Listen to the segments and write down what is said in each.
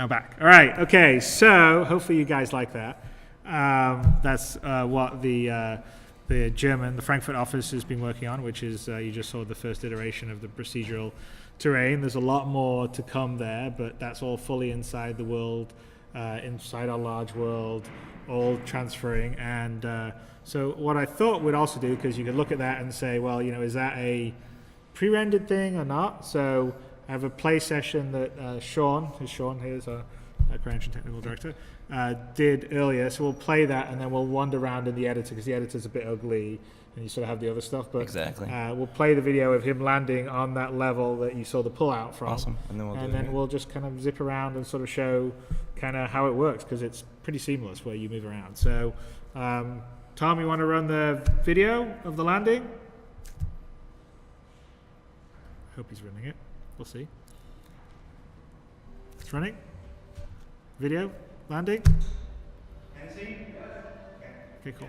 I'm back. All right. Okay. So hopefully you guys like that. That's what the Frankfurt office has been working on, which is you just saw the first iteration of the procedural terrain. There's a lot more to come there, but that's all fully inside the world, inside our large world, all transferring. And so what I thought we'd also do, because you could look at that and say, well, is that a pre-rendered thing or not? So I have a play session that Sean, here's our Creation Technical Director, did earlier. So we'll play that and then we'll wander around in the editor, because the editor's a bit ugly and you sort of have the other stuff. But exactly. We'll play the video of him landing on that level that you saw the pull out from. Awesome. And then we'll just kind of zip around and sort of show kind of how it works, because it's pretty seamless where you move around. So Tom, you want to run the video of the landing? I hope he's running it. We'll see. It's running. Video, landing. Okay, cool.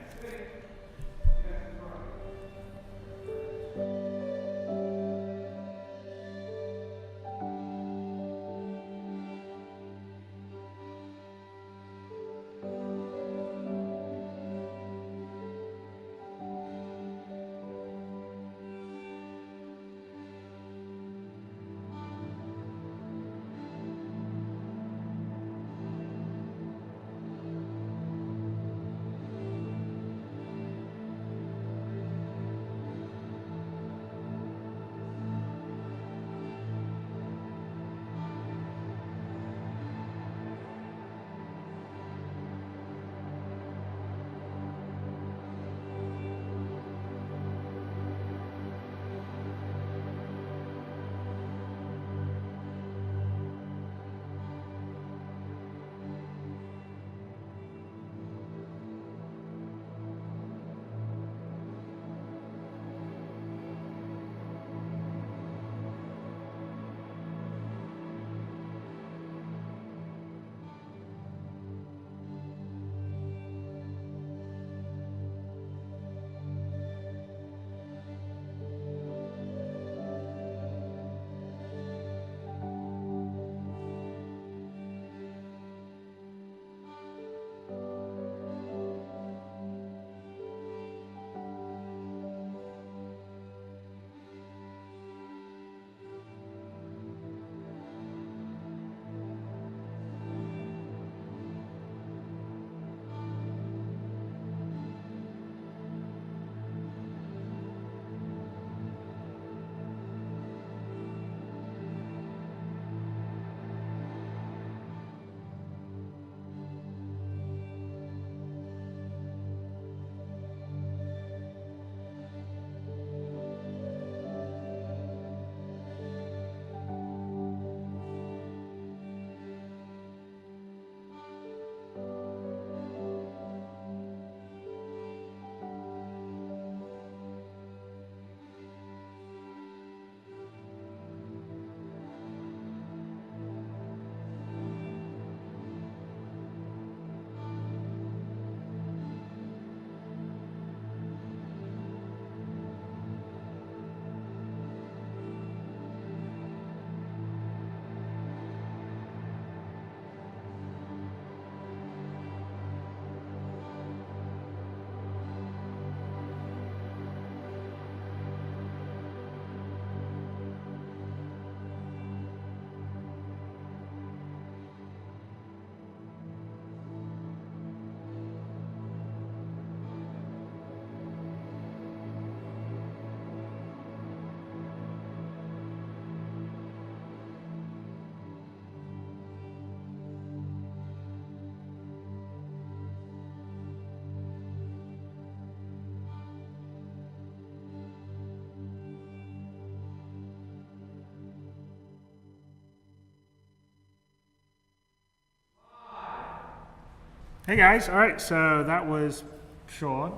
Hey guys, all right, so that was Sean,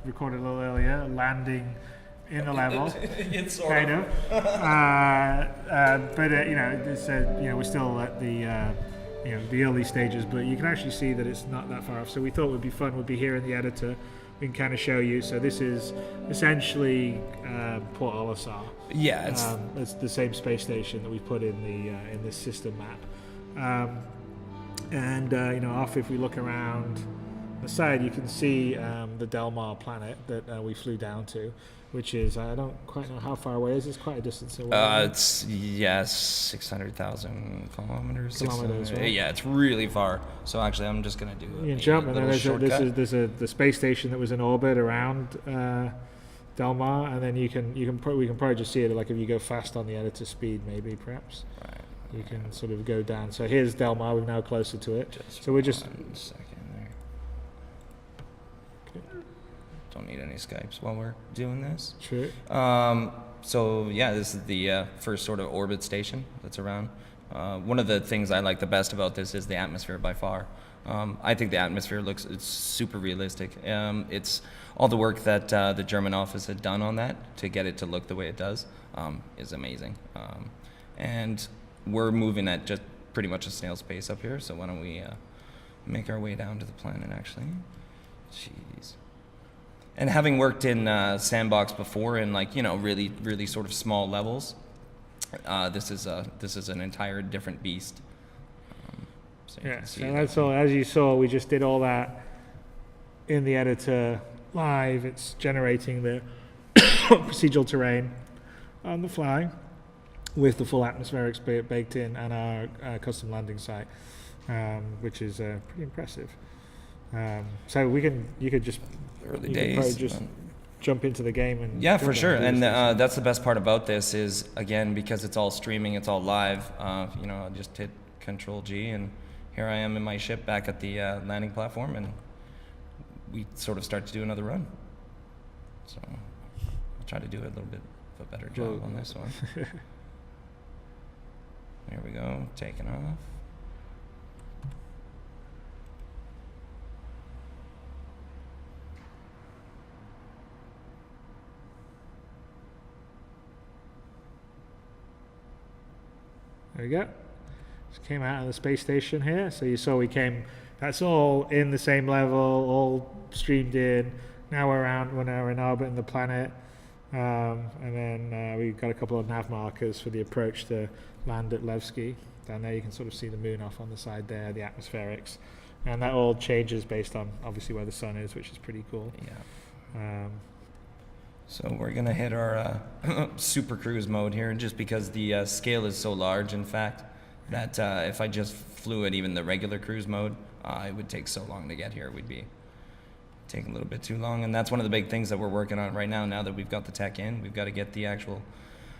recorded a little earlier, landing in the level, kind of. But it's we're still at the the early stages, but you can actually see that it's not that far off. So we thought would be fun would be here in the editor. We can kind of show you. So this is essentially Port Olisar. Yeah, it's the same space station that we put in the in this system map. You know, off if we look around the side, you can see the Delmar planet that we flew down to, which is, I don't quite know how far away it is. It's quite a distance away. It's 600,000 kilometers. Right? Yeah, it's really far. So actually, I'm just gonna do you can jump, and then shortcut. there's the space station that was in orbit around Delmar, and then we can probably just see it, like if you go fast on the editor speed, maybe perhaps. Right. You can sort of go down. So here's Delmar. We're now closer to it. Just so we're just. 1 second there. Okay. Don't need any Skypes while we're doing this. True. So yeah, this is the first sort of orbit station that's around. One of the things I like the best about this is the atmosphere by far. I think the atmosphere it's super realistic. It's all the work that the German office had done on that to get it to look the way it does is amazing. And we're moving at just pretty much a snail's pace up here. So why don't we make our way down to the planet actually? Jeez. And having worked in Sandbox before in like, you know, really sort of small levels, this is an entire different beast. So that's all. As you saw, we just did all that in the editor live. It's generating the procedural terrain on the fly with the full atmospherics baked in and our custom landing site, which is pretty impressive. So you could just probably just jump into the game and for sure. And that's the best part about this is, again, because it's all streaming, it's all live. You know, I'll just hit Control G and here I am in my ship back at the landing platform, and we sort of start to do another run. So I'll try to do a little bit of a better job on this one. There we go, taking off. There we go. Just came out of the space station here. So you saw that's all in the same level, all streamed in. Now we're now in orbiting the planet. And then we've got a couple of nav markers for the approach to land at Levski. Down there you can sort of see the moon off on the side there, the atmospherics. And that all changes based on obviously where the sun is, which is pretty cool. Yeah. So we're going to hit our super cruise mode here, just because the scale is so large, in fact, that if I just flew at even the regular cruise mode, it would take so long to get here. We'd be taking a little bit too long. And that's one of the big things that we're working on right now. Now that we've got the tech in, we've got to get the actual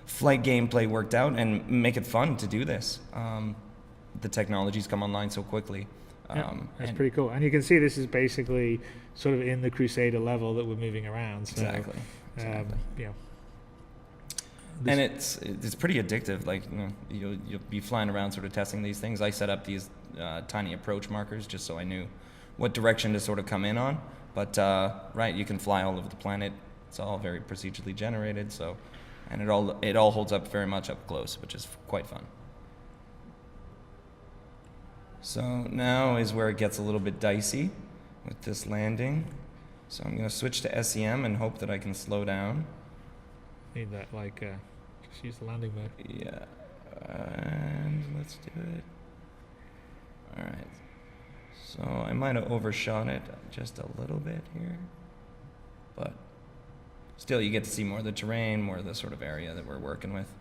flight gameplay worked out and make it fun to do this. The technology's come online so quickly. That's pretty cool. And you can see this is basically sort of in the Crusader level that we're moving around. So, exactly. Yeah. And it's pretty addictive. Like, you know, you'll be flying around sort of testing these things. I set up these tiny approach markers just so I knew what direction to sort of come in on. But right, you can fly all over the planet. It's all very procedurally generated. So, and it all holds up very much up close, which is quite fun. So now is where it gets a little bit dicey with this landing. So I'm going to switch to SEM and hope that I can slow down. Need that, just use the landing mode. Yeah, and let's do it. All right. So I might have overshot it just a little bit here, but still you get to see more of the terrain, more of the sort of area that we're working with.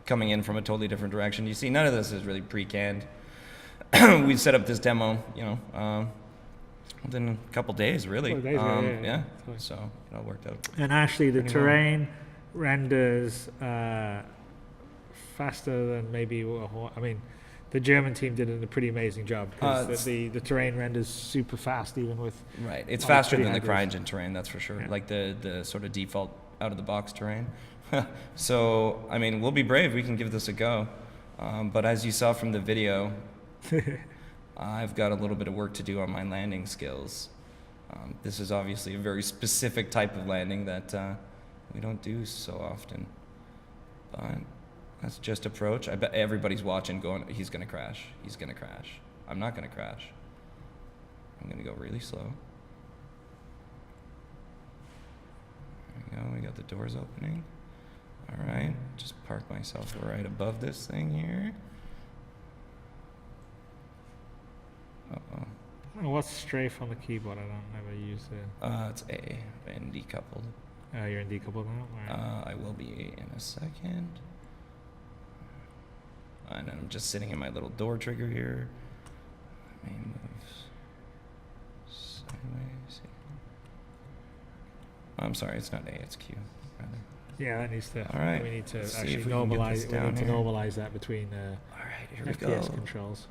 Coming in from a totally different direction. You see, none of this is really pre-canned. We set up this demo, within a couple days, really. Yeah. So it all worked out. And actually, the terrain renders faster than maybe. The German team did a pretty amazing job because the terrain renders super fast, even with. Right, it's faster than the CryEngine terrain, that's for sure. Yeah. Like the sort of default out of the box terrain. So we'll be brave. We can give this a go. But as you saw from the video. I've got a little bit of work to do on my landing skills. This is obviously a very specific type of landing that we don't do so often. But let's just approach. I bet everybody's watching going, he's going to crash. He's going to crash. I'm not going to crash. I'm going to go really slow. There we go. We got the doors opening. All right. Just park myself right above this thing here. Oh, what's strafe on the keyboard? I don't ever use it. It's A and decoupled. Oh, you're in decoupled now? Right. I will be in a second. And I'm just sitting in my little door trigger here. Let me move sideways. I'm sorry, it's not A, it's Q, rather. Yeah, that needs to. All right. We need to Let's see actually if we can get normalize. this We down need to here. normalize that between All right, here we FPS go. controls.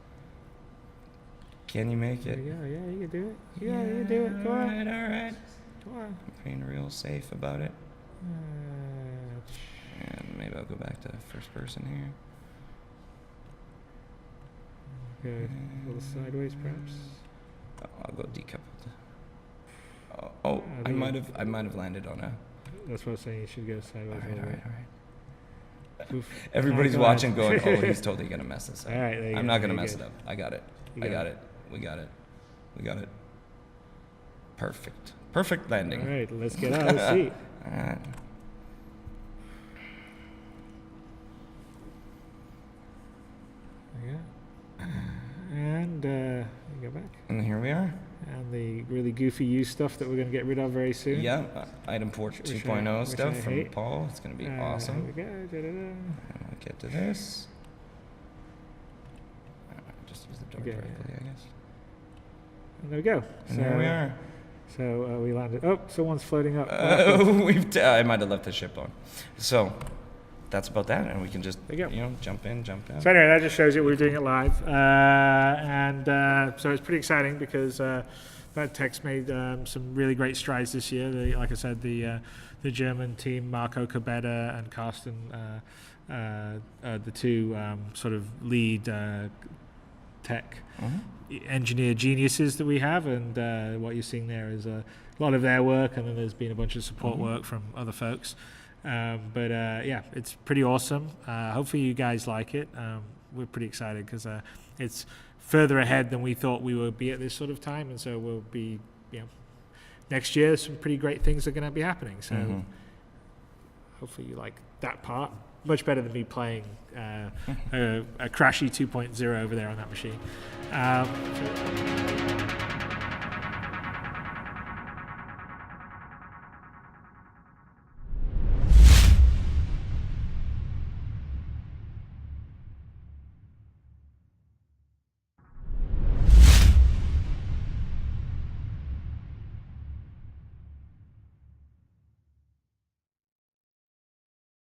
Can you make There it? you go. Yeah, you can do it. Yeah, you can do it. Come on. All right. Come on. I'm being real safe about it. Uh, And maybe I'll go back to first person here. go a little sideways, perhaps. Oh, I'll go decoupled. Oh, I might have landed on a. That's what I was saying. You should go sideways All a right, little all bit. right, all right. Oof. Everybody's Go ahead. watching, going, "Oh, he's totally gonna mess this up." All right, there you I'm go, not gonna very mess good. it up. I got it. You I got got it. it. We got it. We got it. Perfect. Perfect landing. All right, let's get out of the seat. All right. Yeah. And you go back. And here we are. And the really goofy use stuff that we're going to get rid of very soon. Yeah, item port Which 2.0 I stuff from hate. Paul. It's gonna be Here awesome. we go. Da-da-da. And we'll get to this. Just use the door Okay, directly, yeah. I guess. And there we go. And there we are. So we landed. Oh, someone's floating up. I might have left the ship on. So that's about that, and we can just There you go. jump in, jump out. So anyway, that just shows you we're doing it live, so it's pretty exciting because that tech's made some really great strides this year. Like I said, the German team, Marco Cabeda and Carsten, the two sort of lead tech engineer geniuses that we have, and what you're seeing there is a lot of their work, and then there's been a bunch of support work from other folks. But yeah, it's pretty awesome. Hopefully you guys like it. We're pretty excited because it's further ahead than we thought we would be at this sort of time, and so we'll be, next year some pretty great things are going to be happening. So hopefully you like that part. Much better than me playing a crashy 2.0 over there on that machine.